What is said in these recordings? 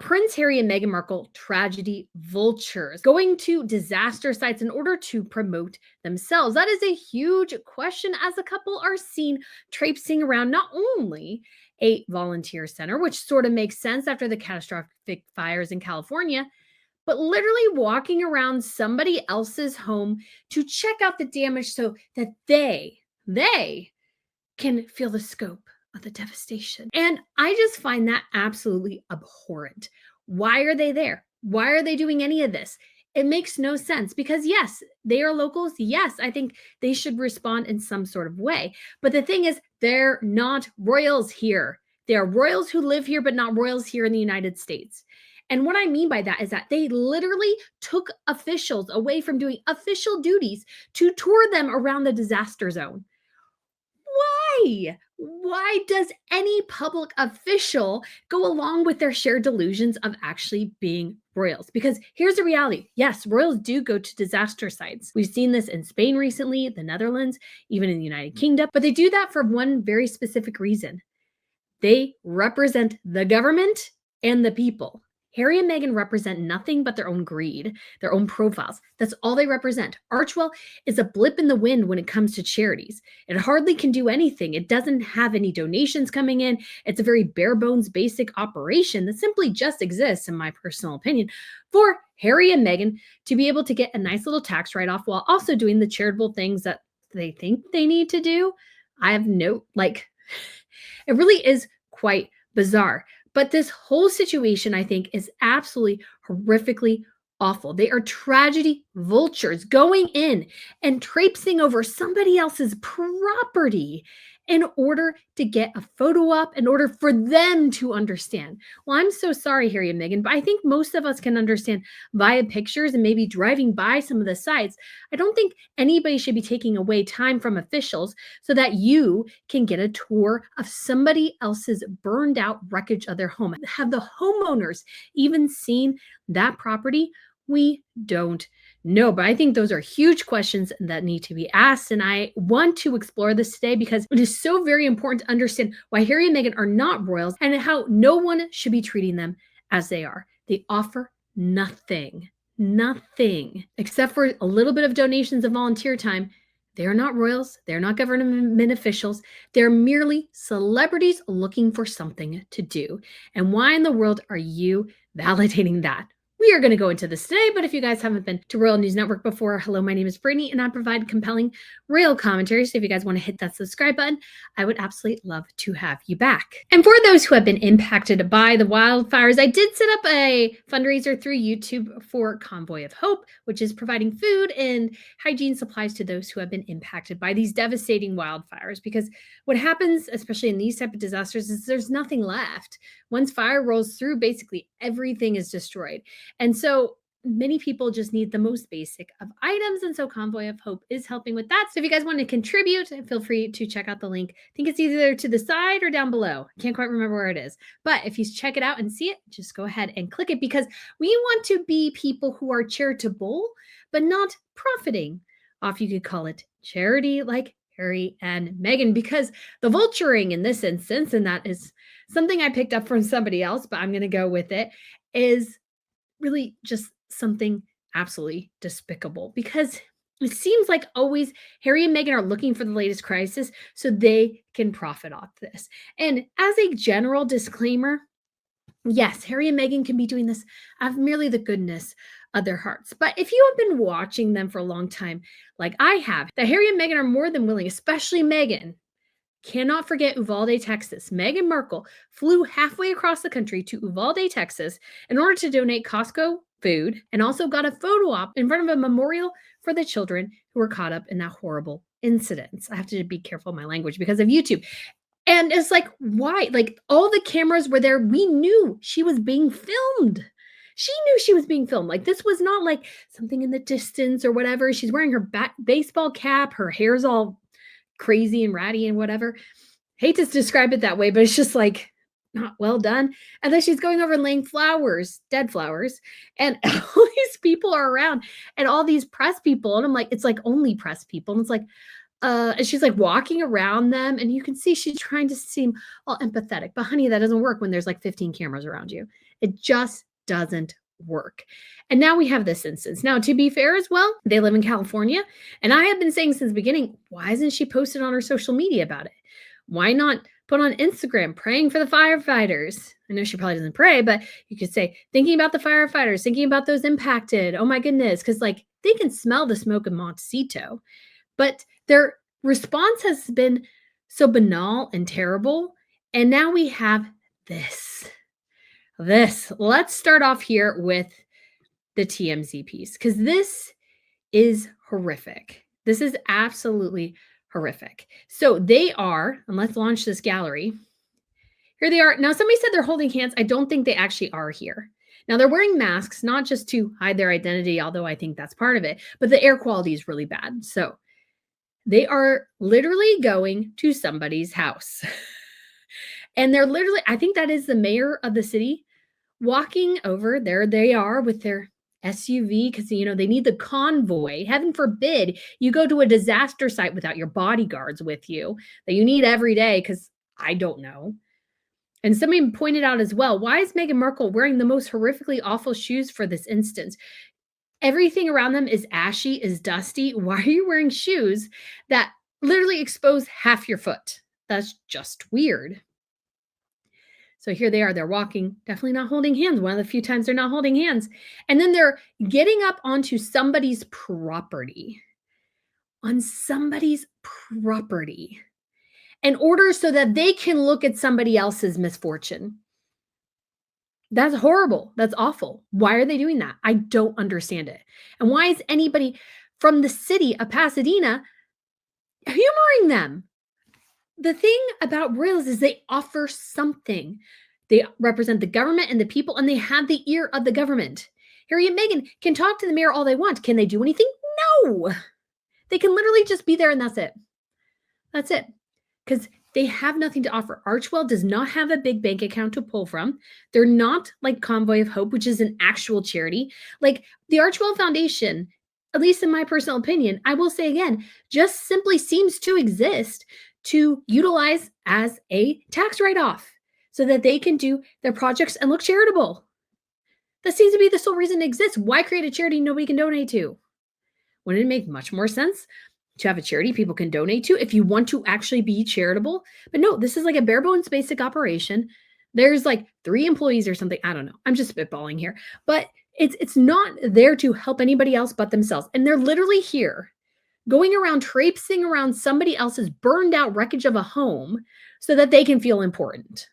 Prince Harry and Meghan Markle tragedy vultures going to disaster sites in order to promote themselves? That is a huge question as the couple are seen traipsing around not only a volunteer center, which sort of makes sense after the catastrophic fires in California, but literally walking around somebody else's home to check out the damage so that they can feel the scope of the devastation. And I just find that absolutely abhorrent. Why are they there? Why are they doing any of this? It makes no sense because, yes, they are locals. Yes, I think they should respond in some sort of way. But the thing is, they're not royals here. They are royals who live here, but not royals here in the United States. And what I mean by that is that they literally took officials away from doing official duties to tour them around the disaster zone. Why? Why does any public official go along with their shared delusions of actually being royals? Because here's the reality. Yes, royals do go to disaster sites. We've seen this in Spain recently, the Netherlands, even in the United Kingdom, but they do that for one very specific reason. They represent the government and the people. Harry and Meghan represent nothing but their own greed, their own profiles. That's all they represent. Archewell is a blip in the wind when it comes to charities. It hardly can do anything. It doesn't have any donations coming in. It's a very bare bones, basic operation that simply just exists, in my personal opinion, for Harry and Meghan to be able to get a nice little tax write-off while also doing the charitable things that they think they need to do. I have it really is quite bizarre. But this whole situation, I think, is absolutely horrifically awful. They are tragedy vultures going in and traipsing over somebody else's property in order to get a photo op, in order for them to understand. Well, I'm so sorry, Harry and Meghan, but I think most of us can understand via pictures and maybe driving by some of the sites. I don't think anybody should be taking away time from officials so that you can get a tour of somebody else's burned out wreckage of their home. Have the homeowners even seen that property? We don't know, but I think those are huge questions that need to be asked. And I want to explore this today because it is so very important to understand why Harry and Meghan are not royals and how no one should be treating them as they are. They offer nothing except for a little bit of donations of volunteer time. They are not royals. They're not government officials. They're merely celebrities looking for something to do. And why in the world are you validating that? We are going to go into this today, but if you guys haven't been to Royal News Network before, hello, my name is Brittany, and I provide compelling royal commentary. So if you guys want to hit that subscribe button, I would absolutely love to have you back. And for those who have been impacted by the wildfires, I did set up a fundraiser through YouTube for Convoy of Hope, which is providing food and hygiene supplies to those who have been impacted by these devastating wildfires. Because what happens, especially in these type of disasters, is there's nothing left. Once fire rolls through, basically everything is destroyed. And so many people just need the most basic of items. And so Convoy of Hope is helping with that. So if you guys want to contribute, feel free to check out the link. I think it's either to the side or down below. I can't quite remember where it is. But if you check it out and see it, just go ahead and click it because we want to be people who are charitable, but not profiting off, you could call it charity, like Harry and Meghan, because the vulturing in this instance, and that is something I picked up from somebody else, but I'm going to go with it, is really just something absolutely despicable because it seems like always Harry and Meghan are looking for the latest crisis so they can profit off this. And as a general disclaimer, yes, Harry and Meghan can be doing this out of merely the goodness of their hearts. But if you have been watching them for a long time, like I have, that Harry and Meghan are more than willing, especially Meghan. Cannot forget Uvalde, Texas. Meghan Markle flew halfway across the country to Uvalde, Texas in order to donate Costco food and also got a photo op in front of a memorial for the children who were caught up in that horrible incident. I have to be careful of my language because of YouTube. And it's like, why? Like all the cameras were there. We knew she was being filmed. She knew she was being filmed. Like this was not like something in the distance or whatever. She's wearing her baseball cap. Her hair's all crazy and ratty and whatever. Hate to describe it that way, but it's just like not well done. And then she's going over and laying flowers, dead flowers, and all these people are around and all these press people. And I'm like, it's like only press people. And it's like, and she's like walking around them and you can see she's trying to seem all empathetic, but honey, that doesn't work when there's like 15 cameras around you. It just doesn't work. And now we have this instance. Now, to be fair as well, they live in California. And I have been saying since the beginning, why isn't she posted on her social media about it? Why not put on Instagram praying for the firefighters? I know she probably doesn't pray, but you could say, thinking about the firefighters, thinking about those impacted. Oh my goodness. Because like they can smell the smoke of Montecito. But their response has been so banal and terrible. And now we have this. Let's start off here with the TMZ piece, because this is horrific. This is absolutely horrific. So they are, and let's launch this gallery. Here they are. Now, somebody said they're holding hands. I don't think they actually are here. Now, they're wearing masks, not just to hide their identity, although I think that's part of it, but the air quality is really bad. So they are literally going to somebody's house. And they're literally, I think that is the mayor of the city, walking over. There they are with their SUV, because they need the convoy. Heaven forbid you go to a disaster site without your bodyguards with you that you need every day, because I don't know. And somebody pointed out as well, why is Meghan Markle wearing the most horrifically awful shoes for this instance? Everything around them is ashy, is dusty. Why are you wearing shoes that literally expose half your foot? That's just weird. So here they are. They're walking, definitely not holding hands. One of the few times they're not holding hands. And then they're getting up onto somebody's property. On somebody's property. In order so that they can look at somebody else's misfortune. That's horrible. That's awful. Why are they doing that? I don't understand it. And why is anybody from the city of Pasadena humoring them? The thing about royals is they offer something. They represent the government and the people, and they have the ear of the government. Harry and Meghan can talk to the mayor all they want. Can they do anything? No. They can literally just be there, and that's it. That's it. Because they have nothing to offer. Archewell does not have a big bank account to pull from. They're not like Convoy of Hope, which is an actual charity. Like the Archewell Foundation, at least in my personal opinion, I will say again, just simply seems to exist to utilize as a tax write-off so that they can do their projects and look charitable. That seems to be the sole reason it exists. Why create a charity nobody can donate to? Wouldn't it make much more sense to have a charity people can donate to if you want to actually be charitable? But no, this is like a bare bones basic operation. There's like 3 employees or something. I don't know. I'm just spitballing here. But it's not there to help anybody else but themselves. And they're literally here going around traipsing around somebody else's burned out wreckage of a home so that they can feel important.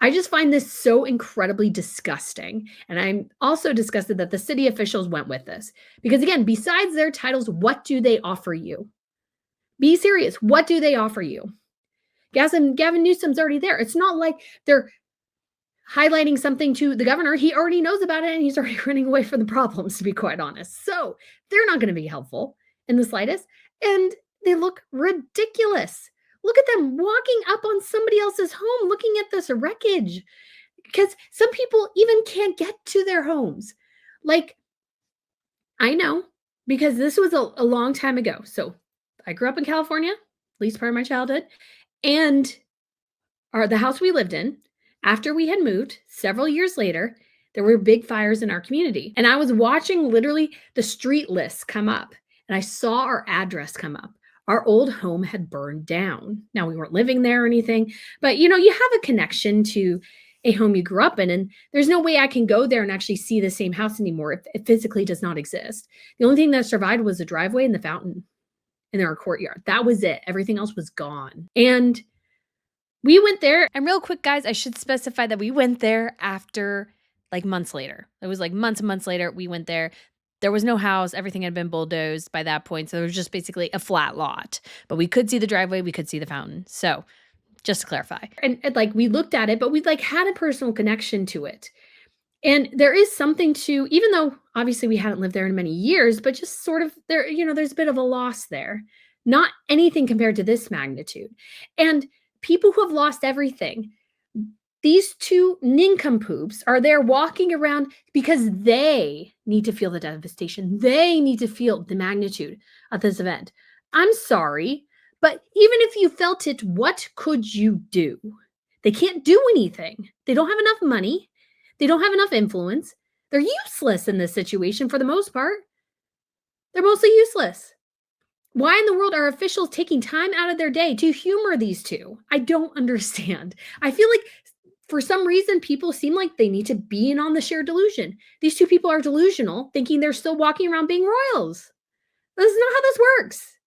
I just find this so incredibly disgusting. And I'm also disgusted that the city officials went with this. Because again, besides their titles, what do they offer you? Be serious. What do they offer you? Gavin Newsom's already there. It's not like they're highlighting something to the governor. He already knows about it and he's already running away from the problems, to be quite honest. So they're not going to be helpful in the slightest. And they look ridiculous. Look at them walking up on somebody else's home, looking at this wreckage. Because some people even can't get to their homes. Like, I know, because this was a long time ago. So I grew up in California, at least part of my childhood. And the house we lived in, after we had moved, several years later, there were big fires in our community. And I was watching literally the street lists come up. And I saw our address come up. Our old home had burned down. Now, we weren't living there or anything, but you have a connection to a home you grew up in, and there's no way I can go there and actually see the same house anymore if it physically does not exist. The only thing that survived was the driveway and the fountain in our courtyard. That was it. Everything else was gone. And we went there. And real quick, guys, I should specify that we went there after like months later. It was like months and months later we went there. There was no house. Everything had been bulldozed by that point. So there was just basically a flat lot. But we could see the driveway. We could see the fountain. So just to clarify. And like we looked at it, but we like had a personal connection to it. And there is something to, even though obviously we hadn't lived there in many years, but just sort of there, there's a bit of a loss there. Not anything compared to this magnitude. And people who have lost everything, these 2 nincompoops are there walking around because they need to feel the devastation. They need to feel the magnitude of this event. I'm sorry, but even if you felt it, what could you do? They can't do anything. They don't have enough money. They don't have enough influence. They're useless in this situation for the most part. They're mostly useless. Why in the world are officials taking time out of their day to humor these two? I don't understand. I feel like for some reason people seem like they need to be in on the shared delusion. These two people are delusional, thinking they're still walking around being royals. This is not how this works.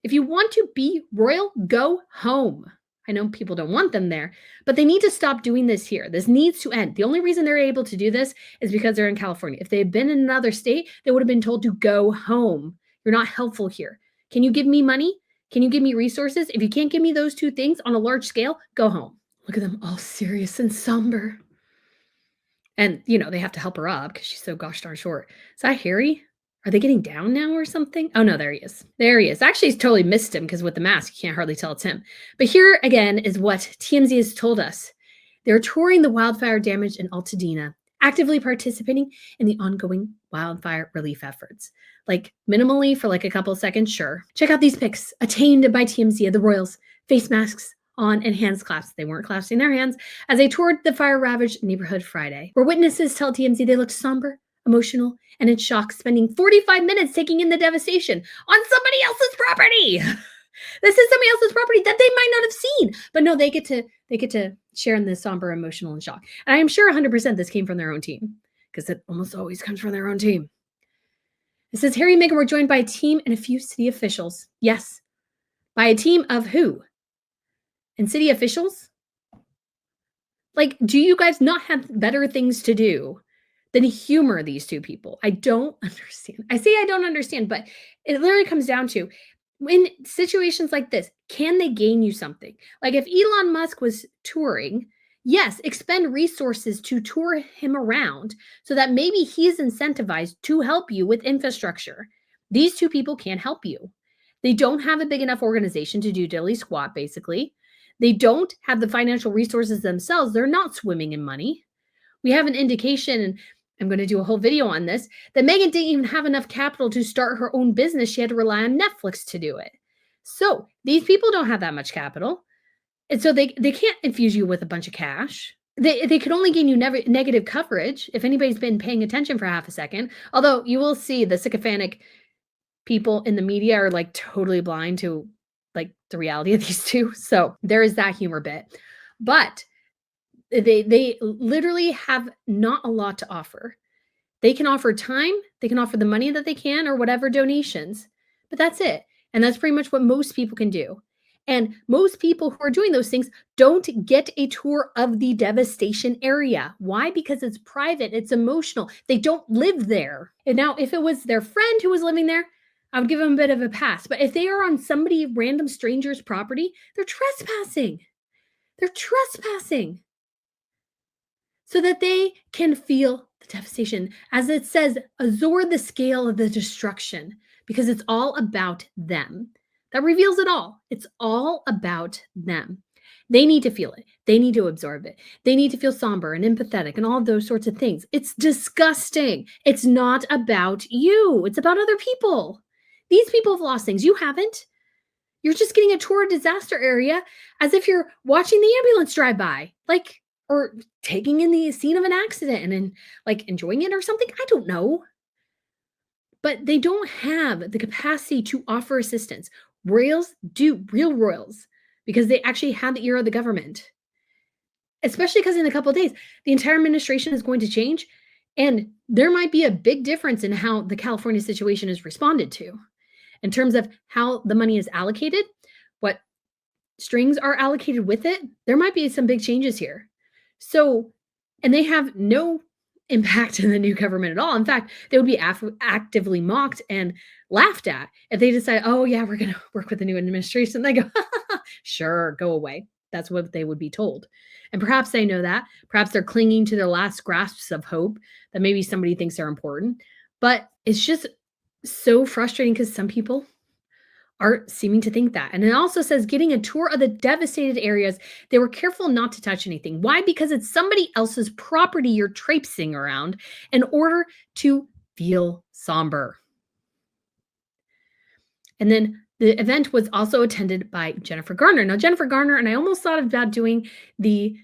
If you want to be royal, go home. I know people don't want them there, but they need to stop doing this here. This needs to end. The only reason they're able to do this is because they're in California. If they had been in another state, they would have been told to go home. You're not helpful here. Can you give me money? Can you give me resources? If you can't give me those two things on a large scale, go home. Look at them all serious and somber. And, they have to help her up because she's so gosh darn short. Is that Harry? Are they getting down now or something? Oh, no, there he is. There he is. Actually, he's totally missed him because with the mask, you can't hardly tell it's him. But here again is what TMZ has told us. They're touring the wildfire damage in Altadena, actively participating in the ongoing wildfire relief efforts. Like minimally for like a couple of seconds, sure. Check out these pics attained by TMZ of the royals, face masks on and hands clasped. They weren't clasping their hands as they toured the fire-ravaged neighborhood Friday, where witnesses tell TMZ they looked somber, emotional, and in shock, spending 45 minutes taking in the devastation on somebody else's property. This is somebody else's property that they might not have seen. But no, they get to share in this somber, emotional, and shock. And I am sure 100% this came from their own team, because it almost always comes from their own team. It says Harry and Meghan were joined by a team and a few city officials. Yes. By a team of who? And city officials? Like, do you guys not have better things to do than humor these two people? I don't understand. I say I don't understand, but it literally comes down to, in situations like this, can they gain you something? Like if Elon Musk was touring, yes, expend resources to tour him around so that maybe he's incentivized to help you with infrastructure. These two people can't help you. They don't have a big enough organization to do diddly squat, basically. They don't have the financial resources themselves. They're not swimming in money. We have an indication, and I'm going to do a whole video on this, that Meghan didn't even have enough capital to start her own business. She had to rely on Netflix to do it. So these people don't have that much capital. And so they can't infuse you with a bunch of cash. They could only gain you negative coverage if anybody's been paying attention for half a second. Although you will see the sycophantic people in the media are like totally blind to like the reality of these two. So there is that humor bit. But they literally have not a lot to offer. They can offer time, they can offer the money that they can or whatever donations, but that's it. And that's pretty much what most people can do. And most people who are doing those things don't get a tour of the devastation area. Why? Because it's private, it's emotional. They don't live there. And now, if it was their friend who was living there, I would give them a bit of a pass. But if they are on somebody, random stranger's property, they're trespassing. They're trespassing. So that they can feel the devastation. As it says, azure the scale of the destruction, because it's all about them. That reveals it all. It's all about them. They need to feel it. They need to absorb it. They need to feel somber and empathetic and all of those sorts of things. It's disgusting. It's not about you. It's about other people. These people have lost things. You haven't. You're just getting a tour of disaster area as if you're watching the ambulance drive by. Or taking in the scene of an accident and then enjoying it or something. I don't know. But they don't have the capacity to offer assistance. Royals do, real royals, because they actually have the ear of the government. Especially because in a couple of days, the entire administration is going to change. And there might be a big difference in how the California situation is responded to. In terms of how the money is allocated, what strings are allocated with it, there might be some big changes here. So, and they have no impact in the new government at all. In fact, they would be actively mocked and laughed at if they decide, oh yeah, we're going to work with the new administration. They go, sure, go away. That's what they would be told. And perhaps they know that. Perhaps they're clinging to their last grasps of hope that maybe somebody thinks they're important. But it's just so frustrating because some people are seeming to think that. And it also says getting a tour of the devastated areas, they were careful not to touch anything. Why? Because it's somebody else's property you're traipsing around in order to feel somber. And then the event was also attended by Jennifer Garner. Now, Jennifer Garner, and I almost thought about doing the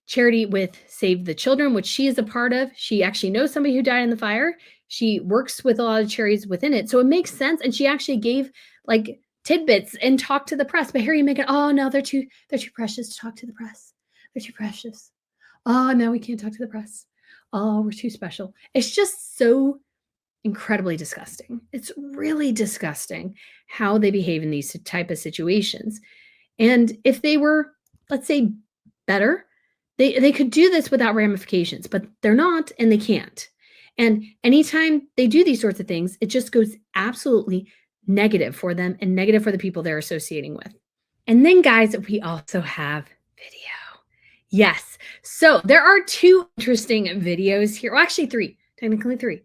charity with Save the Children, which she is a part of. She actually knows somebody who died in the fire. She works with a lot of charities within it. So it makes sense. And she actually gave like tidbits and talked to the press. But Harry and Meghan, oh no, they're too precious to talk to the press. They're too precious. Oh no, we can't talk to the press. Oh, we're too special. It's just so incredibly disgusting. It's really disgusting how they behave in these type of situations. And if they were, let's say, better, they could do this without ramifications, but they're not and they can't. And anytime they do these sorts of things, it just goes absolutely negative for them and negative for the people they're associating with. And then, guys, we also have video. Yes. So there are two interesting videos here. Well, actually three, technically three.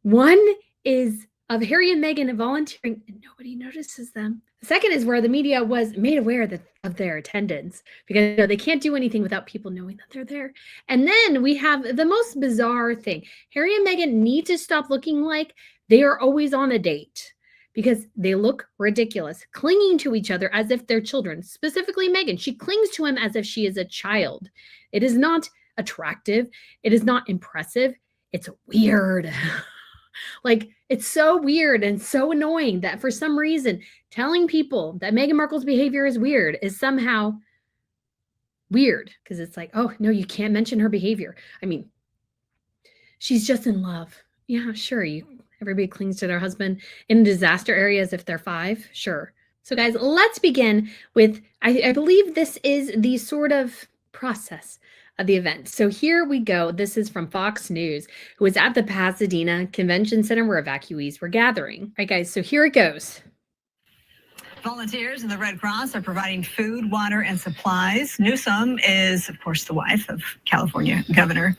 One is of Harry and Meghan volunteering and nobody notices them. The second is where the media was made aware of their attendance because they can't do anything without people knowing that they're there. And then we have the most bizarre thing. Harry and Meghan need to stop looking like they are always on a date because they look ridiculous, clinging to each other as if they're children. Specifically Meghan, she clings to him as if she is a child. It is not attractive. It is not impressive. It's weird. Like, it's so weird and so annoying that for some reason, telling people that Meghan Markle's behavior is weird is somehow weird because it's like, oh, no, you can't mention her behavior. I mean, she's just in love. Yeah, sure. Everybody clings to their husband in disaster areas if they're 5. Sure. So, guys, let's begin with, I believe this is the sort of process of the event. So here we go. This is from Fox News, who was at the Pasadena Convention Center where evacuees were gathering. All right, guys, so here it goes. Volunteers in the Red Cross are providing food, water, and supplies. Newsom is, of course, the wife of California Governor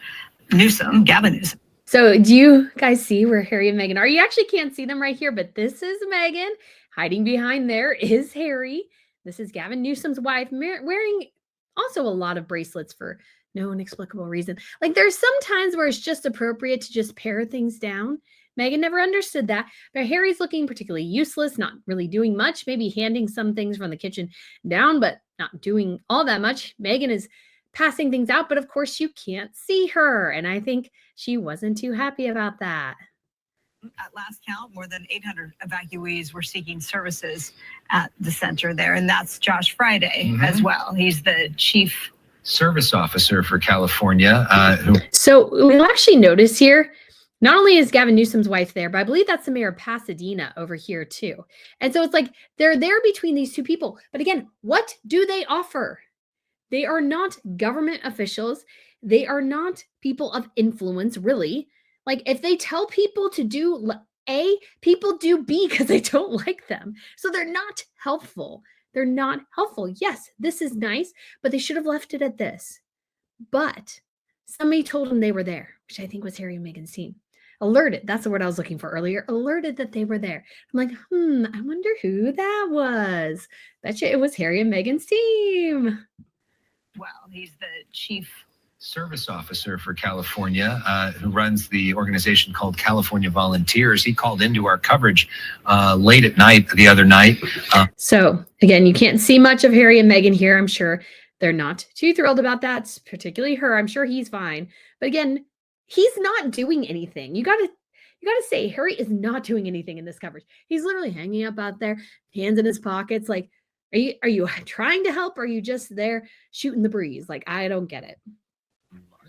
Newsom, Gavin Newsom. So do you guys see where Harry and Meghan are? You actually can't see them right here, but this is Meghan. Hiding behind there is Harry. This is Gavin Newsom's wife, wearing also a lot of bracelets for no inexplicable reason. Like, there's some times where it's just appropriate to just pare things down. Meghan never understood that, but Harry's looking particularly useless, not really doing much, maybe handing some things from the kitchen down, but not doing all that much. Meghan is passing things out, but of course you can't see her. And I think she wasn't too happy about that. At last count, more than 800 evacuees were seeking services at the center there. And that's Josh Friday as well. He's the chief service officer for California. So we'll actually notice here, not only is Gavin Newsom's wife there, but I believe that's the mayor of Pasadena over here too. And so it's like they're there between these two people. But again, what do they offer? They are not government officials. They are not people of influence, really. Like, if they tell people to do A, people do B because they don't like them. So they're not helpful. They're not helpful. Yes, this is nice, but they should have left it at this. But somebody told them they were there, which I think was Harry and Meghan's team. Alerted, that's the word I was looking for earlier. Alerted that they were there. I'm like, I wonder who that was. Betcha it was Harry and Meghan's team. Well, he's the chief service officer for California, who runs the organization called California Volunteers. He called into our coverage late at night the other night. So again, you can't see much of Harry and Meghan here. I'm sure they're not too thrilled about that, particularly her. I'm sure he's fine. But again, he's not doing anything. You gotta say Harry is not doing anything in this coverage. He's literally hanging up out there, hands in his pockets. Like, are you trying to help? Or are you just there shooting the breeze? Like, I don't get it.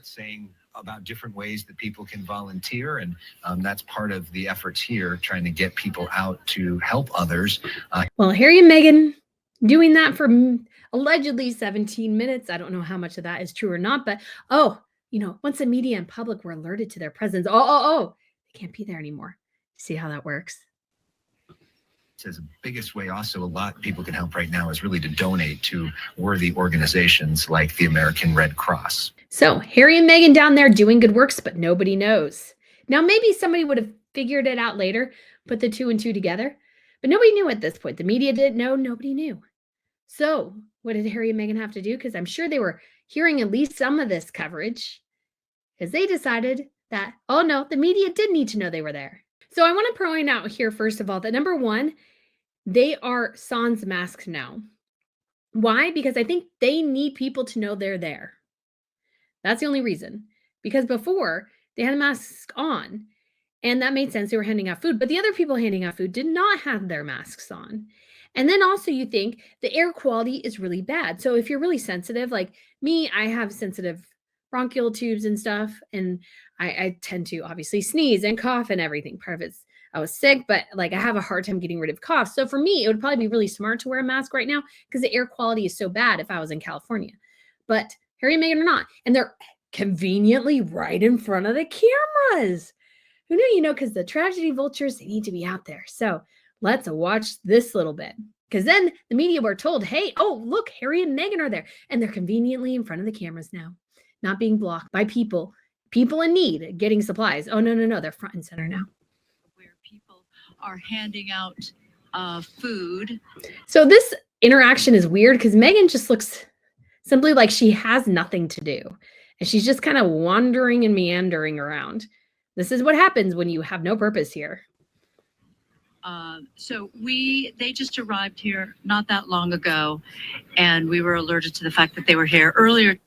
Saying about different ways that people can volunteer, and that's part of the efforts here, trying to get people out to help others. Well, Harry and Meghan doing that for allegedly 17 minutes. I don't know how much of that is true or not, but once the media and public were alerted to their presence, they can't be there anymore. See how that works? Says the biggest way also a lot of people can help right now is really to donate to worthy organizations like the American Red Cross. So Harry and Meghan down there doing good works, but nobody knows. Now, maybe somebody would have figured it out later, put the 2 and 2 together, but nobody knew at this point. The media didn't know, nobody knew. So what did Harry and Meghan have to do? Because I'm sure they were hearing at least some of this coverage, because they decided that, oh no, the media did need to know they were there. So I want to point out here, first of all, that number one, they are sans masks now. Why? Because I think they need people to know they're there. That's the only reason. Because before, they had masks on, and that made sense. They were handing out food, but the other people handing out food did not have their masks on. And then also you think the air quality is really bad. So if you're really sensitive, like me, I have sensitive bronchial tubes and stuff, and I tend to obviously sneeze and cough and everything. Part of it's I was sick, but like I have a hard time getting rid of coughs. So for me, it would probably be really smart to wear a mask right now because the air quality is so bad if I was in California. But Harry and Meghan are not. And they're conveniently right in front of the cameras. Who knew, because the tragedy vultures, they need to be out there. So let's watch this little bit. Because then the media were told, hey, oh, look, Harry and Meghan are there. And they're conveniently in front of the cameras now, not being blocked by people in need, getting supplies. Oh, no, they're front and center now. Where people are handing out food. So this interaction is weird because Meghan just looks simply like she has nothing to do. And she's just kind of wandering and meandering around. This is what happens when you have no purpose here. So they just arrived here not that long ago, and we were alerted to the fact that they were here earlier.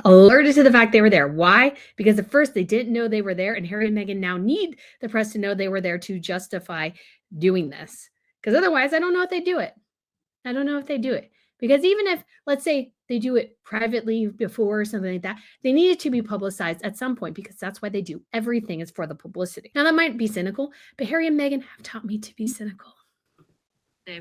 Alerted to the fact they were there. Why? Because at first they didn't know they were there, and Harry and Meghan now need the press to know they were there to justify doing this. Because otherwise, I don't know if they do it. Because even if, let's say, they do it privately before or something like that, they need it to be publicized at some point because that's why they do. Everything is for the publicity. Now, that might be cynical, but Harry and Meghan have taught me to be cynical.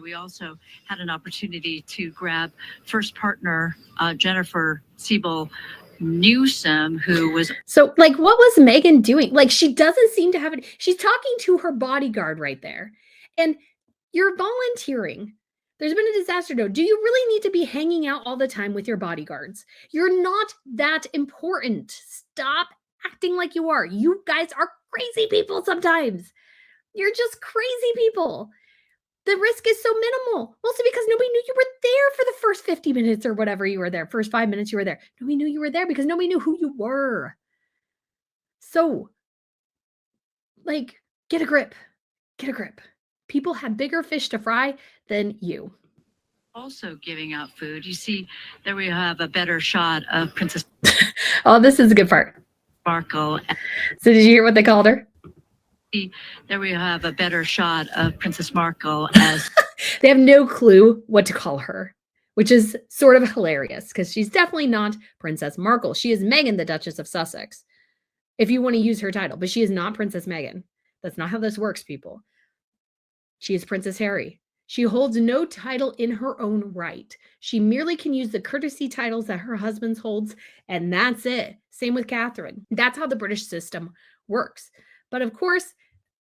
We also had an opportunity to grab first partner Jennifer Siebel Newsom, who was... So, what was Meghan doing? She doesn't seem to have it. She's talking to her bodyguard right there. And you're volunteering. There's been a disaster. No, do you really need to be hanging out all the time with your bodyguards? You're not that important. Stop acting like you are. You guys are crazy people sometimes. You're just crazy people. The risk is so minimal. Also because nobody knew you were there for the first 50 minutes or whatever you were there. First 5 minutes you were there. Nobody knew you were there because nobody knew who you were. So, get a grip. Get a grip. People have bigger fish to fry than you. Also giving out food. You see, there we have a better shot of Princess... Oh, this is a good part. Markle. So did you hear what they called her? There we have a better shot of Princess Markle as... They have no clue what to call her, which is sort of hilarious because she's definitely not Princess Markle. She is Meghan, the Duchess of Sussex, if you want to use her title, but she is not Princess Meghan. That's not how this works, people. She is Princess Harry. She holds no title in her own right. She merely can use the courtesy titles that her husband holds, and that's it. Same with Catherine. That's how the British system works. But of course,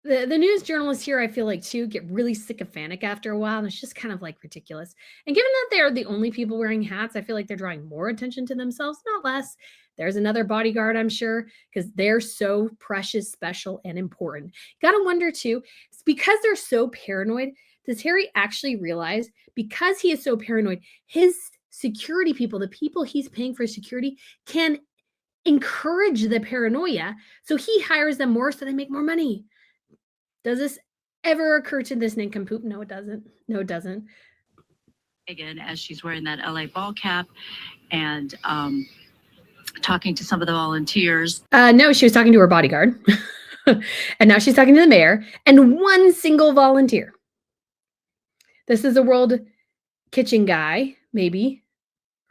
the news journalists here, I feel like, too, get really sycophantic after a while, and it's just kind of ridiculous. And given that they're the only people wearing hats, I feel like they're drawing more attention to themselves, not less. There's another bodyguard, I'm sure, because they're so precious, special, and important. Gotta wonder, too, because they're so paranoid, does Harry actually realize, because he is so paranoid, his security people, the people he's paying for security, can encourage the paranoia, so he hires them more so they make more money? Does this ever occur to this nincompoop? No, it doesn't. No, it doesn't. Again, as she's wearing that LA ball cap and talking to some of the volunteers. No, she was talking to her bodyguard. And now she's talking to the mayor and one single volunteer. This is a World Kitchen guy, maybe,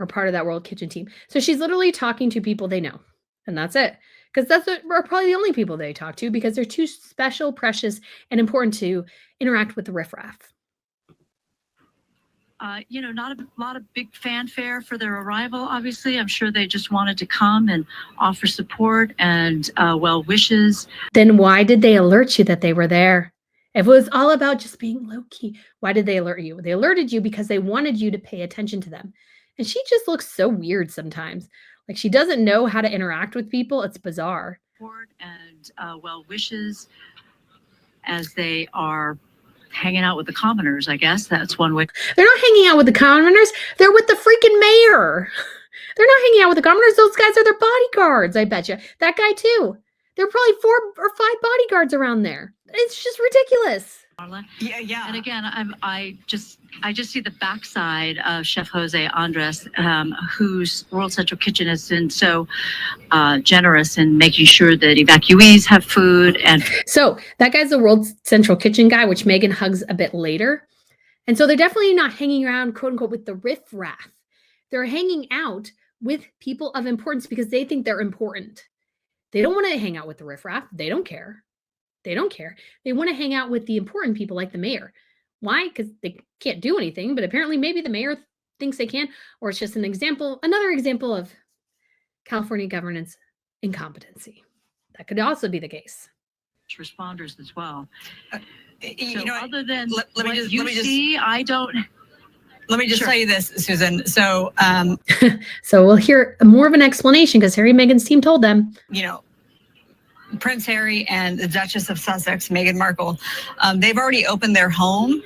or part of that World Kitchen team. So she's literally talking to people they know, and that's it. Because that's are probably the only people they talk to because they're too special, precious, and important to interact with the riffraff. Not a lot of big fanfare for their arrival, obviously. I'm sure they just wanted to come and offer support and well wishes. Then why did they alert you that they were there? If it was all about just being low-key, why did they alert you? They alerted you because they wanted you to pay attention to them. And she just looks so weird sometimes. She doesn't know how to interact with people. It's bizarre. And well wishes as they are hanging out with the commoners, I guess. That's one way. They're not hanging out with the commoners. They're with the freaking mayor. They're not hanging out with the commoners. Those guys are their bodyguards, I bet you. That guy, too. There are probably 4 or 5 bodyguards around there. It's just ridiculous. Marla. Yeah. And again, I just see the backside of Chef Jose Andres, whose World Central Kitchen has been so generous in making sure that evacuees have food. And so that guy's the World Central Kitchen guy, which Meghan hugs a bit later. And so they're definitely not hanging around, quote unquote, with the riffraff. They're hanging out with people of importance because they think they're important. They don't want to hang out with the riffraff. They don't care. They don't care. They want to hang out with the important people like the mayor. Why? Because they can't do anything, but apparently maybe the mayor thinks they can, or it's just an example, another example of California governance incompetency. That could also be the case. Responders as well. You know, other than let me just see, I don't. Let me just tell you this, Susan. So, so we'll hear more of an explanation because Harry and Meghan's team told them. You know, Prince Harry and the Duchess of Sussex, Meghan Markle, they've already opened their home,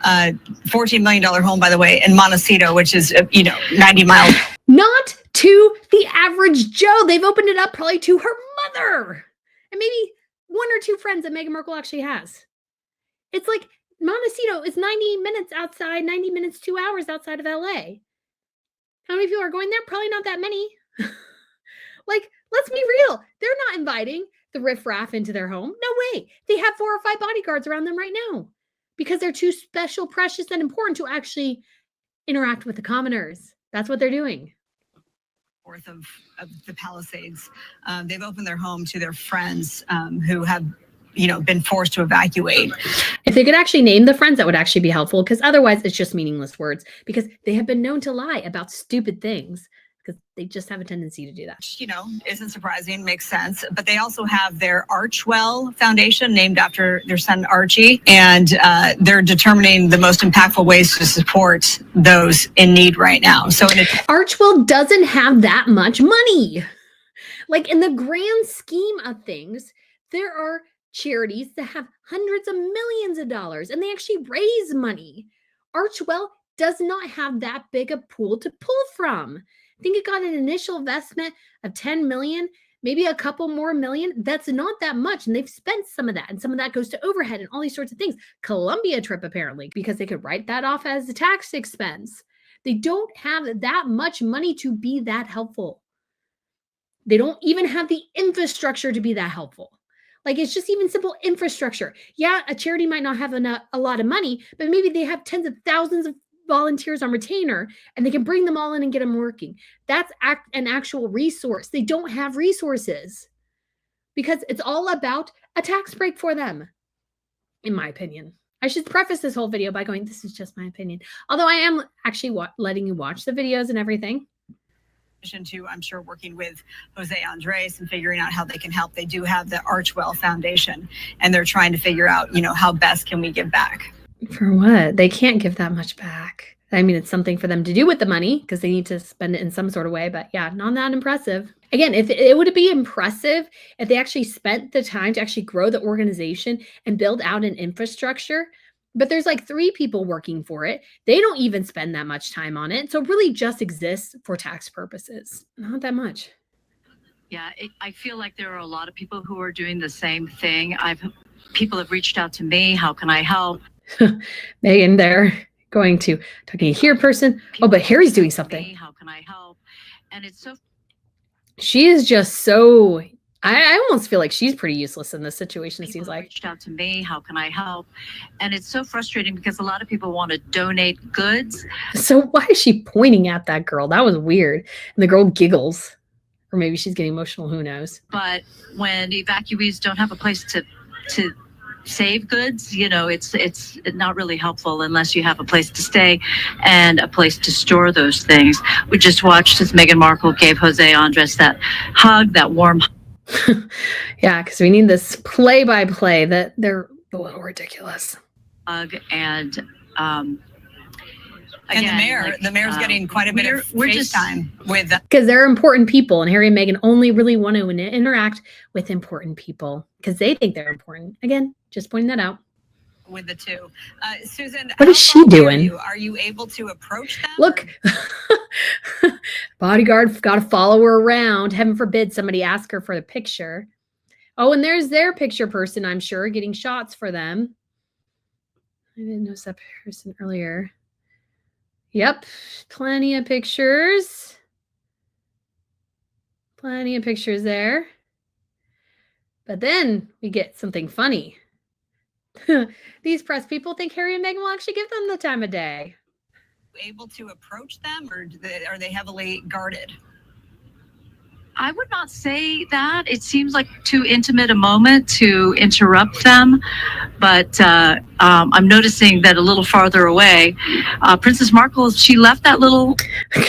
$14 million home, by the way, in Montecito, which is, 90 miles. Not to the average Joe. They've opened it up probably to her mother and maybe one or two friends that Meghan Markle actually has. It's like Montecito is 90 minutes outside, 90 minutes, 2 hours outside of LA. How many people are going there? Probably not that many. Like, let's be real. They're not inviting the riffraff into their home. No way. They have 4 or 5 bodyguards around them right now because they're too special, precious, and important to actually interact with the commoners. That's what they're doing. North of the Palisades. They've opened their home to their friends who have, been forced to evacuate. If they could actually name the friends, that would actually be helpful because otherwise it's just meaningless words because they have been known to lie about stupid things because they just have a tendency to do that. Isn't surprising, makes sense. But they also have their Archwell Foundation named after their son Archie, and they're determining the most impactful ways to support those in need right now. So Archwell doesn't have that much money. Like in the grand scheme of things, there are charities that have hundreds of millions of dollars and they actually raise money. Archwell does not have that big a pool to pull from. I think it got an initial investment of 10 million, maybe a couple more million. That's not that much. And they've spent some of that. And some of that goes to overhead and all these sorts of things. Columbia trip, apparently, because they could write that off as a tax expense. They don't have that much money to be that helpful. They don't even have the infrastructure to be that helpful. Like, it's just even simple infrastructure. Yeah, a charity might not have a lot of money, but maybe they have tens of thousands of volunteers on retainer and they can bring them all in and get them working. That's an actual resource. They don't have resources because it's all about a tax break for them, in my opinion. I should preface this whole video by going, this is just my opinion. Although I am actually letting you watch the videos and everything. To, I'm sure, working with Jose Andres and figuring out how they can help. They do have the Archwell Foundation and they're trying to figure out, how best can we give back. For what? They can't give that much back. I mean, it's something for them to do with the money because they need to spend it in some sort of way. But yeah, not that impressive. Again, if it would be impressive if they actually spent the time to actually grow the organization and build out an infrastructure. But there's like 3 people working for it. They don't even spend that much time on it. So it really just exists for tax purposes. Not that much. Yeah, I feel like there are a lot of people who are doing the same thing. People have reached out to me. How can I help? Meghan, they're going to talking to here person. Oh, but Harry's doing something. How can I help? And it's so. She is just so. I almost feel like she's pretty useless in this situation. It seems like. Reached out to me. How can I help? And it's so frustrating because a lot of people want to donate goods. So why is she pointing at that girl? That was weird. And the girl giggles, or maybe she's getting emotional. Who knows? But when evacuees don't have a place to save goods, it's not really helpful unless you have a place to stay and a place to store those things. We just watched as Meghan Markle gave Jose Andres that hug, that warm hug. Yeah, because we need this play-by-play that they're a little ridiculous. And again, the mayor's getting quite a bit of face time with because they're important people, and Harry and Meghan only really want to interact with important people because they think they're important. Again, just pointing that out. With the 2, Susan, what is she doing? Are you able to approach them? Look, bodyguard got to follow her around. Heaven forbid somebody ask her for the picture. Oh, and there's their picture person, I'm sure, getting shots for them. I didn't notice that person earlier. Yep, plenty of pictures. Plenty of pictures there. But then we get something funny. These press people think Harry and Meghan will actually give them the time of day. Able to approach them, or are they heavily guarded? I would not say that. It seems like too intimate a moment to interrupt them. But I'm noticing that a little farther away, Princess Markle, she left that little...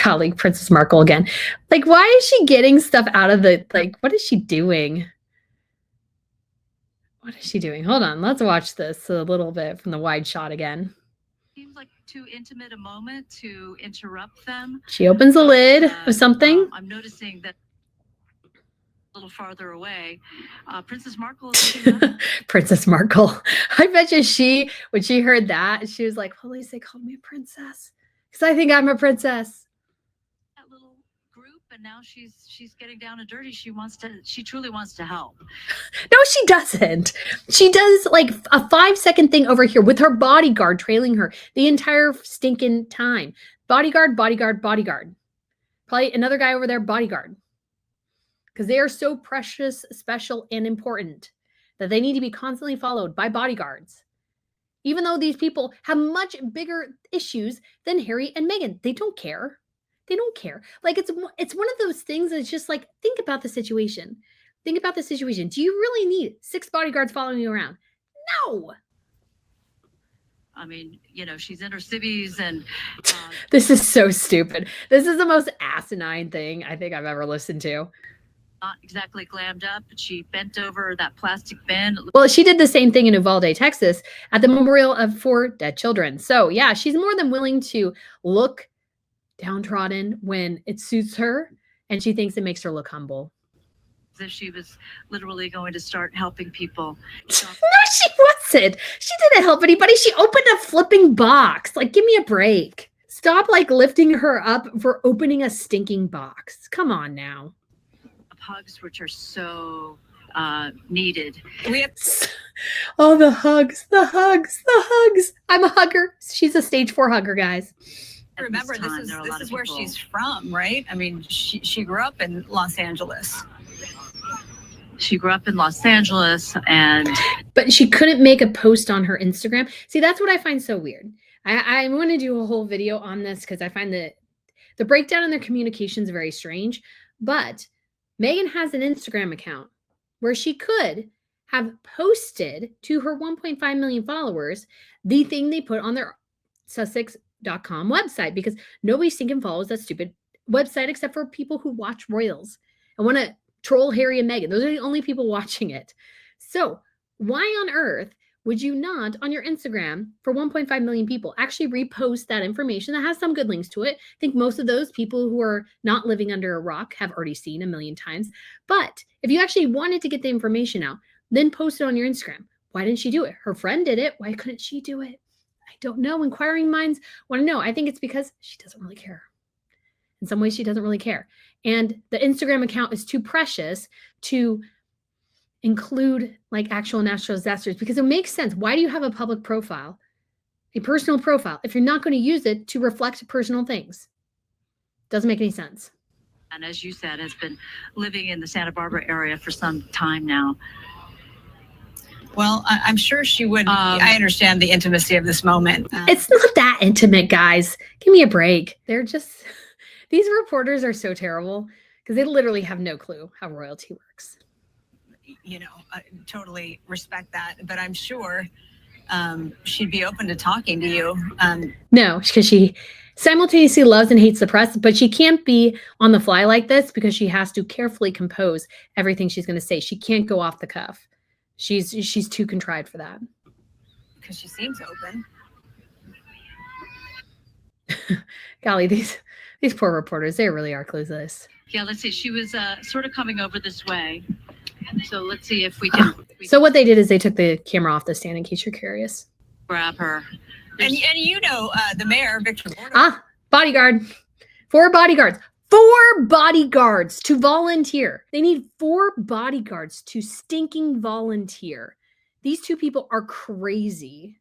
Golly, Princess Markle again. Like, why is she getting stuff out of the... Like, what is she doing? What is she doing? Hold on. Let's watch this a little bit from the wide shot again. Seems like too intimate a moment to interrupt them. She opens the lid of something. I'm noticing that a little farther away, Princess Markle. Princess Markle. I bet you when she heard that, she was like, "Police, they called me a princess because I think I'm a princess." That little group, and now she's getting down and dirty. She truly wants to help. No, she doesn't. She does like a 5-second thing over here with her bodyguard trailing her the entire stinking time. Bodyguard, bodyguard, bodyguard. Probably another guy over there, bodyguard. Because they are so precious, special, and important that they need to be constantly followed by bodyguards. Even though these people have much bigger issues than Harry and Meghan. They don't care. They don't care. Like, it's one of those things that's just like, think about the situation. Think about the situation. Do you really need 6 bodyguards following you around? No. I mean, she's in her civvies and... This is so stupid. This is the most asinine thing I think I've ever listened to. Not exactly glammed up, but she bent over that plastic bin. Well, she did the same thing in Uvalde, Texas, at the memorial of 4 dead children. So, yeah, she's more than willing to look downtrodden when it suits her, and she thinks it makes her look humble. As if she was literally going to start helping people. No, she wasn't. She didn't help anybody. She opened a flipping box. Like, give me a break. Stop, like, lifting her up for opening a stinking box. Come on now. Hugs, which are so needed. Oh, the hugs, the hugs, the hugs. I'm a hugger. She's a stage 4 hugger, guys. Remember, this is where she's from, right? I mean, she grew up in Los Angeles. She grew up in Los Angeles, but she couldn't make a post on her Instagram. See, that's what I find so weird. I want to do a whole video on this because I find that the breakdown in their communication is very strange. But Meghan has an Instagram account where she could have posted to her 1.5 million followers the thing they put on their Sussex.com website, because nobody stinking follows that stupid website except for people who watch royals and want to troll Harry and Meghan. Those are the only people watching it. So why on earth would you not, on your Instagram, for 1.5 million people, actually repost that information that has some good links to it? I think most of those people who are not living under a rock have already seen a million times. But if you actually wanted to get the information out, then post it on your Instagram. Why didn't she do it? Her friend did it. Why couldn't she do it? I don't know. Inquiring minds want to know. I think it's because she doesn't really care. In some ways, she doesn't really care. And the Instagram account is too precious to include like actual natural disasters, because it makes sense. Why do you have a public profile, a personal profile, if you're not going to use it to reflect personal things? Doesn't make any sense. And as you said, has been living in the Santa Barbara area for some time now. Well, I'm sure she would. I understand the intimacy of this moment. It's not that intimate, guys. Give me a break. They're just, these reporters are so terrible because they literally have no clue how royalty works. I totally respect that, but I'm sure she'd be open to talking to you. No, because she simultaneously loves and hates the press, but she can't be on the fly like this because she has to carefully compose everything she's going to say. She can't go off the cuff. She's too contrived for that. Because she seems open. Golly, these poor reporters, they really are clueless. Yeah, let's see. She was sort of coming over this way. So let's see if we can. So what they did is they took the camera off the stand in case you're curious. Grab her. And the mayor, Victor Bordeaux. Bodyguard. 4 bodyguards. 4 bodyguards to volunteer. They need 4 bodyguards to stinking volunteer. These 2 people are crazy.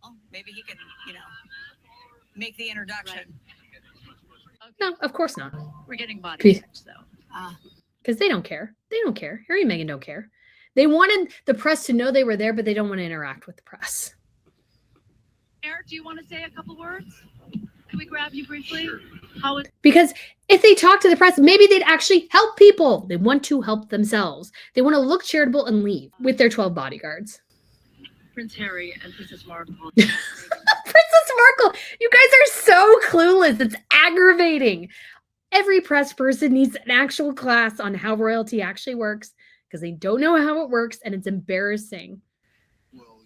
Well, maybe he can, make the introduction. No, of course not. We're getting body Be- pics, though. Because they don't care. They don't care. Harry and Meghan don't care. They wanted the press to know they were there, but they don't want to interact with the press. Eric, do you want to say a couple words? Can we grab you briefly? Sure. Because if they talk to the press, maybe they'd actually help people. They want to help themselves. They want to look charitable and leave with their 12 bodyguards. Prince Harry and Princess Markle. Princess Markle, you guys are so clueless. It's aggravating. Every press person needs an actual class on how royalty actually works because they don't know how it works, and it's embarrassing. Well,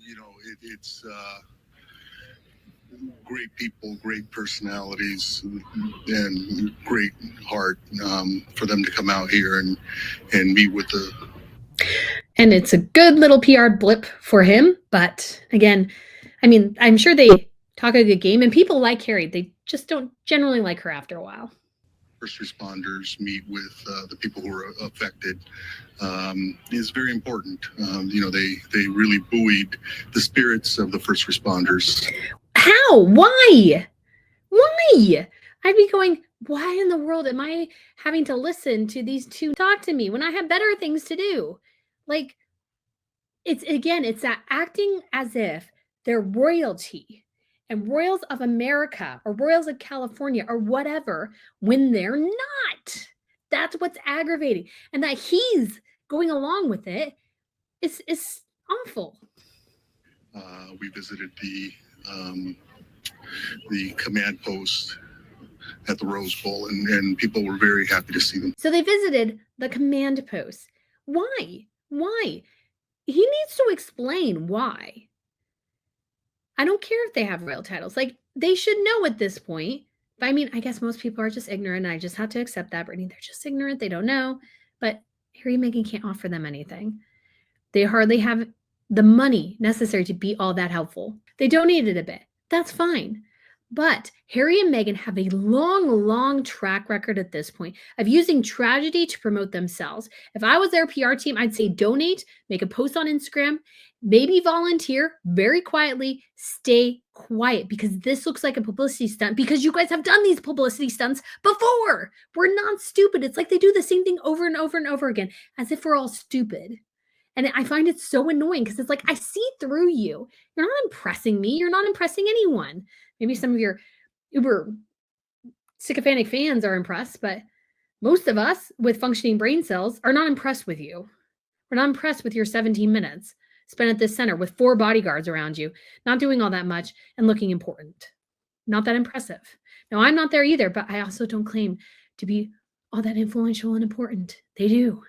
it's great people, great personalities, and great heart for them to come out here and meet with the. And it's a good little PR blip for him. But again, I mean, I'm sure they talk a good game, and people like Harry. They just don't generally like her after a while. First responders meet with the people who are affected is very important. They really buoyed the spirits of the first responders. How? Why? Why? I'd be going, why in the world am I having to listen to these two talk to me when I have better things to do? Like, it's that acting as if they're royalty and royals of America or royals of California or whatever when they're not. That's what's aggravating. And that he's going along with it is awful. We visited the command post at the Rose Bowl, and people were very happy to see them. So they visited the command post. Why? Why? He needs to explain why. I don't care if they have royal titles. Like, they should know at this point. But I mean, I guess most people are just ignorant. I just have to accept that, Brittany. They're just ignorant. They don't know. But Harry and Meghan can't offer them anything. They hardly have the money necessary to be all that helpful. They donated a bit. That's fine. But Harry and Meghan have a long, long track record at this point of using tragedy to promote themselves. If I was their PR team, I'd say donate, make a post on Instagram, maybe volunteer very quietly, stay quiet, because this looks like a publicity stunt, because you guys have done these publicity stunts before. We're not stupid. It's like they do the same thing over and over and over again, as if we're all stupid. And I find it so annoying because it's like, I see through you. You're not impressing me. You're not impressing anyone. Maybe some of your uber sycophantic fans are impressed, but most of us with functioning brain cells are not impressed with you. We're not impressed with your 17 minutes spent at this center with 4 bodyguards around you, not doing all that much and looking important. Not that impressive. Now, I'm not there either, but I also don't claim to be all that influential and important. They do.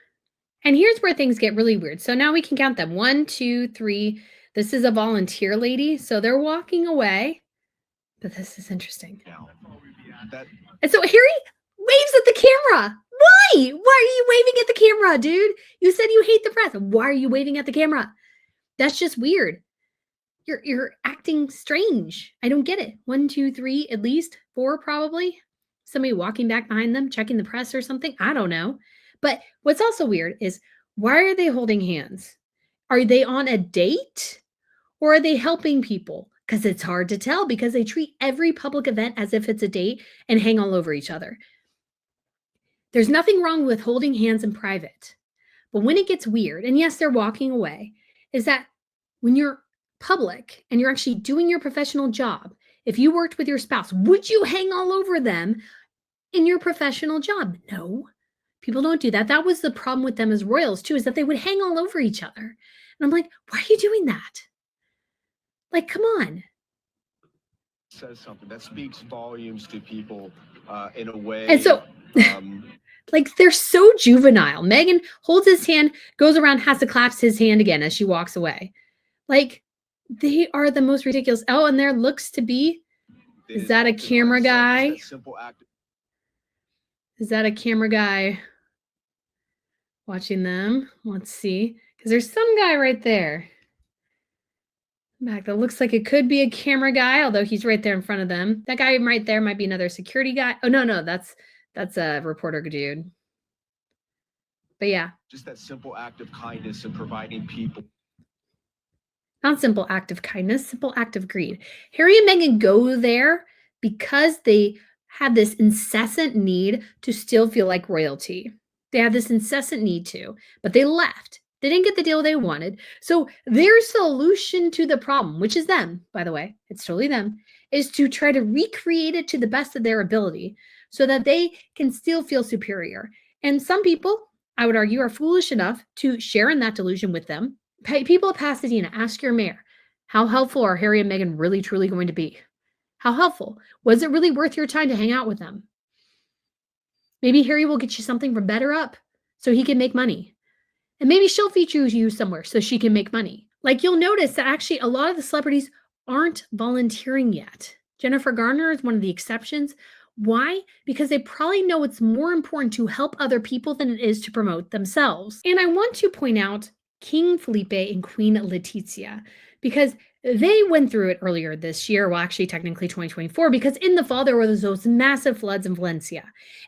And here's where things get really weird. So now we can count them. 1, 2, 3. This is a volunteer lady. So they're walking away. But this is interesting. And so Harry waves at the camera. Why? Why are you waving at the camera, dude? You said you hate the press. Why are you waving at the camera? That's just weird. You're acting strange. I don't get it. 1, 2, 3, at least 4 probably. Somebody walking back behind them, checking the press or something. I don't know. But what's also weird is, why are they holding hands? Are they on a date or are they helping people? Because it's hard to tell, because they treat every public event as if it's a date and hang all over each other. There's nothing wrong with holding hands in private. But when it gets weird, and yes, they're walking away, is that when you're public and you're actually doing your professional job, if you worked with your spouse, would you hang all over them in your professional job? No. People don't do that. That was the problem with them as royals too, is that they would hang all over each other. And I'm like, why are you doing that? Like, come on. Says something that speaks volumes to people in a way. And so, like, they're so juvenile. Meghan holds his hand, goes around, has to clasp his hand again as she walks away. Like, they are the most ridiculous. Oh, and there looks to be, is that a camera guy? Is that a camera guy watching them? Let's see. Because there's some guy right there. Back that looks like it could be a camera guy, although he's right there in front of them. That guy right there might be another security guy. Oh, no, that's a reporter dude. But yeah. Just that simple act of kindness and providing people. Not simple act of kindness, simple act of greed. Harry and Meghan go there because they had this incessant need to still feel like royalty. They had this incessant need to, but they left. They didn't get the deal they wanted. So their solution to the problem, which is them, by the way, it's totally them, is to try to recreate it to the best of their ability so that they can still feel superior. And some people, I would argue, are foolish enough to share in that delusion with them. People of Pasadena, ask your mayor, how helpful are Harry and Meghan really, truly going to be? How helpful? Was it really worth your time to hang out with them? Maybe Harry will get you something from Better Up so he can make money. And maybe she'll feature you somewhere so she can make money. Like, you'll notice that actually a lot of the celebrities aren't volunteering yet. Jennifer Garner is one of the exceptions. Why? Because they probably know it's more important to help other people than it is to promote themselves. And I want to point out King Felipe and Queen Letizia, because they went through it earlier this year, well, actually technically 2024, because in the fall there were those massive floods in Valencia.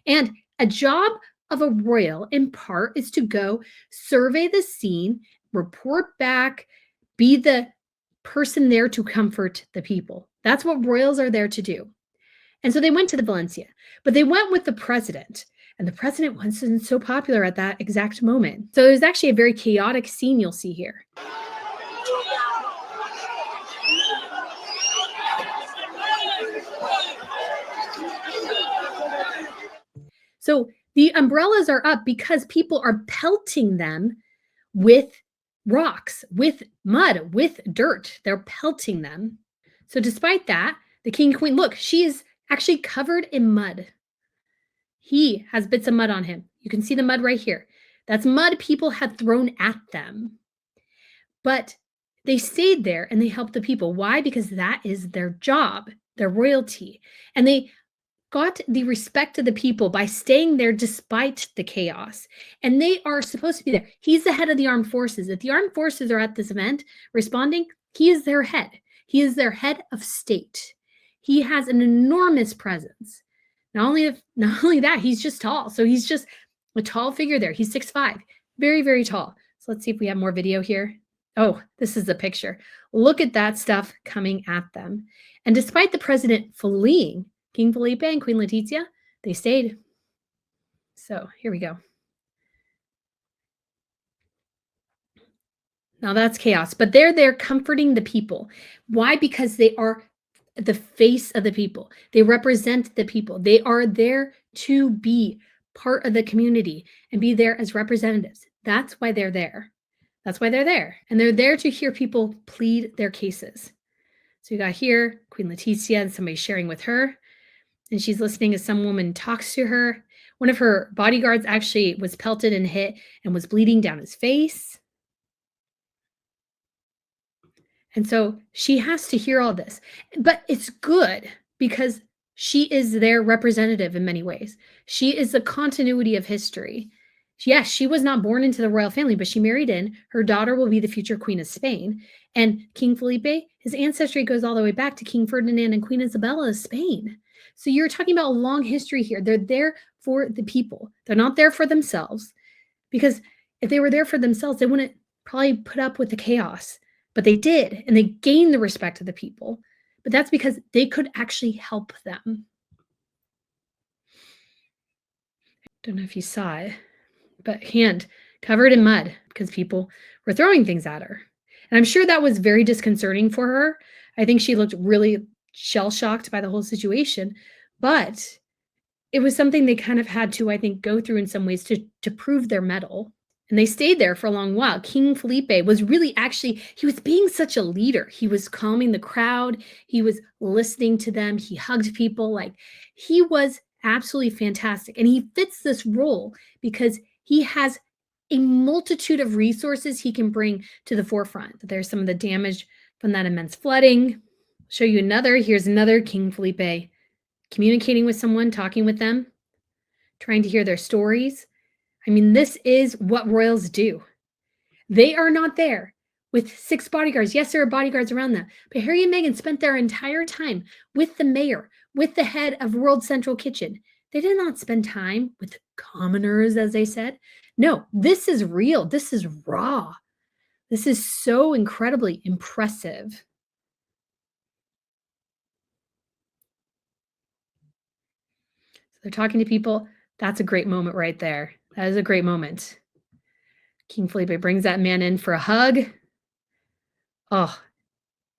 And a job of a royal, in part, is to go survey the scene, report back, be the person there to comfort the people. That's what royals are there to do. And so they went to the Valencia, but they went with the president. And the president wasn't so popular at that exact moment. So there's actually a very chaotic scene you'll see here. So the umbrellas are up because people are pelting them with rocks, with mud, with dirt. They're pelting them. So despite that, the king and queen, look, she is actually covered in mud. He has bits of mud on him. You can see the mud right here. That's mud people had thrown at them. But they stayed there and they helped the people. Why? Because that is their job, their royalty. And they got the respect of the people by staying there despite the chaos. And they are supposed to be there. He's the head of the armed forces. If the armed forces are at this event responding, he is their head. He is their head of state. He has an enormous presence. Not only that, he's just tall. So he's just a tall figure there. He's 6'5", very, very tall. So let's see if we have more video here. Oh, this is the picture. Look at that stuff coming at them. And despite the president fleeing, King Felipe and Queen Letizia, they stayed. So here we go. Now that's chaos, but they're there comforting the people. Why? Because they are the face of the people. They represent the people. They are there to be part of the community and be there as representatives. That's why they're there. That's why they're there. And they're there to hear people plead their cases. So you got here, Queen Letizia and somebody sharing with her. And she's listening as some woman talks to her. One of her bodyguards actually was pelted and hit and was bleeding down his face. And so she has to hear all this. But it's good because she is their representative in many ways. She is the continuity of history. Yes, she was not born into the royal family, but she married in. Her daughter will be the future Queen of Spain. And King Felipe, his ancestry goes all the way back to King Ferdinand and Queen Isabella of Spain. So you're talking about a long history here. They're there for the people. They're not there for themselves. Because if they were there for themselves, they wouldn't probably put up with the chaos. But they did, and they gained the respect of the people. But that's because they could actually help them. Don't know if you saw it, but hand covered in mud because people were throwing things at her. And I'm sure that was very disconcerting for her. I think she looked really shell-shocked by the whole situation. But it was something they kind of had to, I think, go through in some ways to prove their mettle. And they stayed there for a long while. King Felipe was really he was being such a leader. He was calming the crowd. He was listening to them. He hugged people. Like, he was absolutely fantastic. And he fits this role because he has a multitude of resources he can bring to the forefront. There's some of the damage from that immense flooding. I'll show you another. Here's another King Felipe communicating with someone, talking with them, trying to hear their stories. I mean, this is what royals do. They are not there with 6 bodyguards. Yes, there are bodyguards around them, but Harry and Meghan spent their entire time with the mayor, with the head of World Central Kitchen. They did not spend time with commoners, as they said. No, this is real. This is raw. This is so incredibly impressive. They're talking to people. That's a great moment right there. That is a great moment. King Felipe brings that man in for a hug. Oh,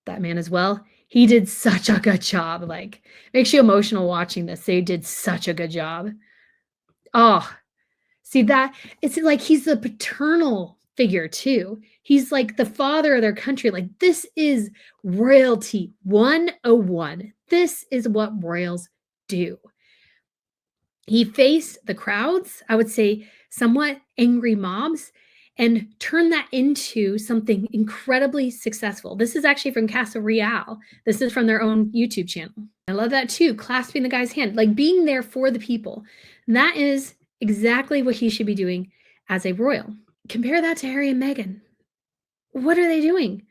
that man as well. He did such a good job. Like, makes you emotional watching this. They did such a good job. Oh, see that? It's like he's the paternal figure too. He's like the father of their country. Like, this is royalty 101. This is what royals do. He faced the crowds, I would say somewhat angry mobs, and turned that into something incredibly successful. This is actually from Casa Real. This is from their own YouTube channel. I love that too, clasping the guy's hand, like being there for the people. That is exactly what he should be doing as a royal. Compare that to Harry and Meghan. What are they doing?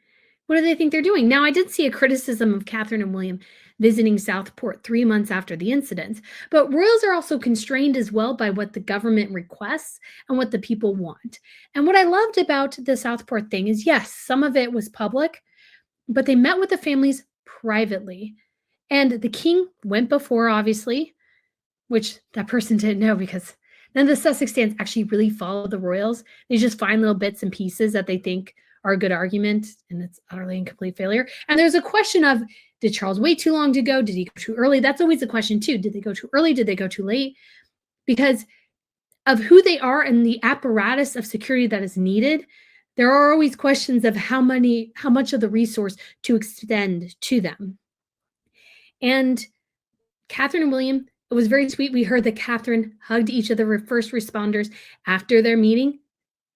What do they think they're doing? Now, I did see a criticism of Catherine and William visiting Southport 3 months after the incident, but royals are also constrained as well by what the government requests and what the people want. And what I loved about the Southport thing is, yes, some of it was public, but they met with the families privately. And the king went before, obviously, which that person didn't know because none of the Sussex stands actually really follow the royals. They just find little bits and pieces that they think are a good argument, and it's utterly and complete failure. And there's a question of, did Charles wait too long to go? Did he go too early? That's always a question too. Did they go too early? Did they go too late? Because of who they are and the apparatus of security that is needed, there are always questions of how much of the resource to extend to them. And Catherine and William, it was very sweet. We heard that Catherine hugged each of the first responders after their meeting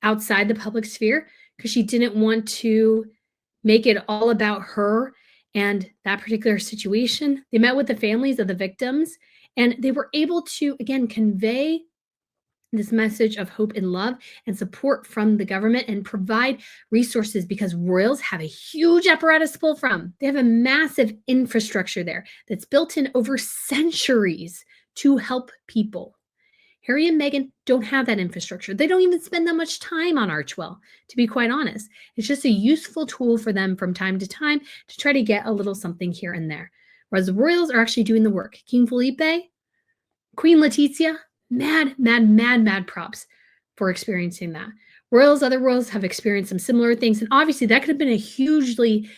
outside the public sphere because she didn't want to make it all about her and that particular situation. They met with the families of the victims, and they were able to, again, convey this message of hope and love and support from the government and provide resources because royals have a huge apparatus to pull from. They have a massive infrastructure there that's built in over centuries to help people. Harry and Meghan don't have that infrastructure. They don't even spend that much time on Archwell, to be quite honest. It's just a useful tool for them from time to time to try to get a little something here and there. Whereas the royals are actually doing the work. King Felipe, Queen Letizia, mad props for experiencing that. Other royals have experienced some similar things. And obviously that could have been a hugely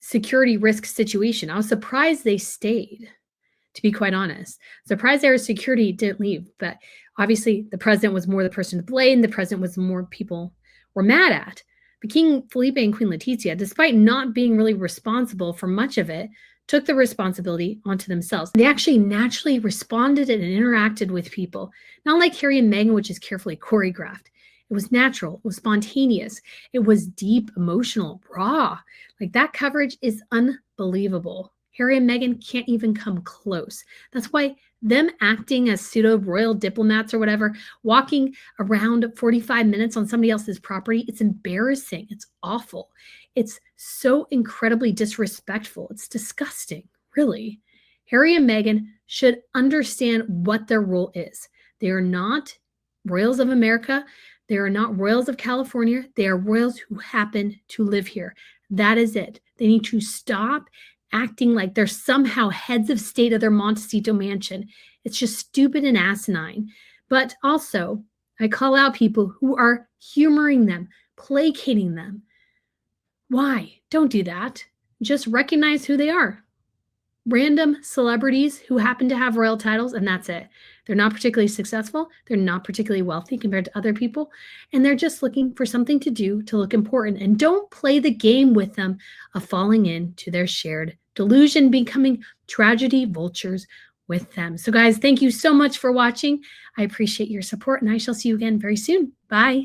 security risk situation. I was surprised they stayed, to be quite honest. Surprised their security didn't leave. But obviously the president was more the person to blame. The president was more people were mad at. But King Felipe and Queen Letizia, despite not being really responsible for much of it, took the responsibility onto themselves. They actually naturally responded and interacted with people, not like Harry and Meghan, which is carefully choreographed. It was natural, it was spontaneous, it was deep, emotional, raw. Like, that coverage is unbelievable. Harry and Meghan can't even come close. That's why them acting as pseudo royal diplomats or whatever, walking around 45 minutes on somebody else's property, it's embarrassing. It's awful. It's so incredibly disrespectful. It's disgusting, really. Harry and Meghan should understand what their role is. They are not royals of America. They are not royals of California. They are royals who happen to live here. That is it. They need to stop acting like they're somehow heads of state of their Montecito mansion. It's just stupid and asinine. But also, I call out people who are humoring them, placating them. Why? Don't do that. Just recognize who they are. Random celebrities who happen to have royal titles, and that's it. They're not particularly successful. They're not particularly wealthy compared to other people. And they're just looking for something to do to look important. And don't play the game with them of falling into their shared delusion, becoming tragedy vultures with them. So guys, thank you so much for watching. I appreciate your support, and I shall see you again very soon. Bye.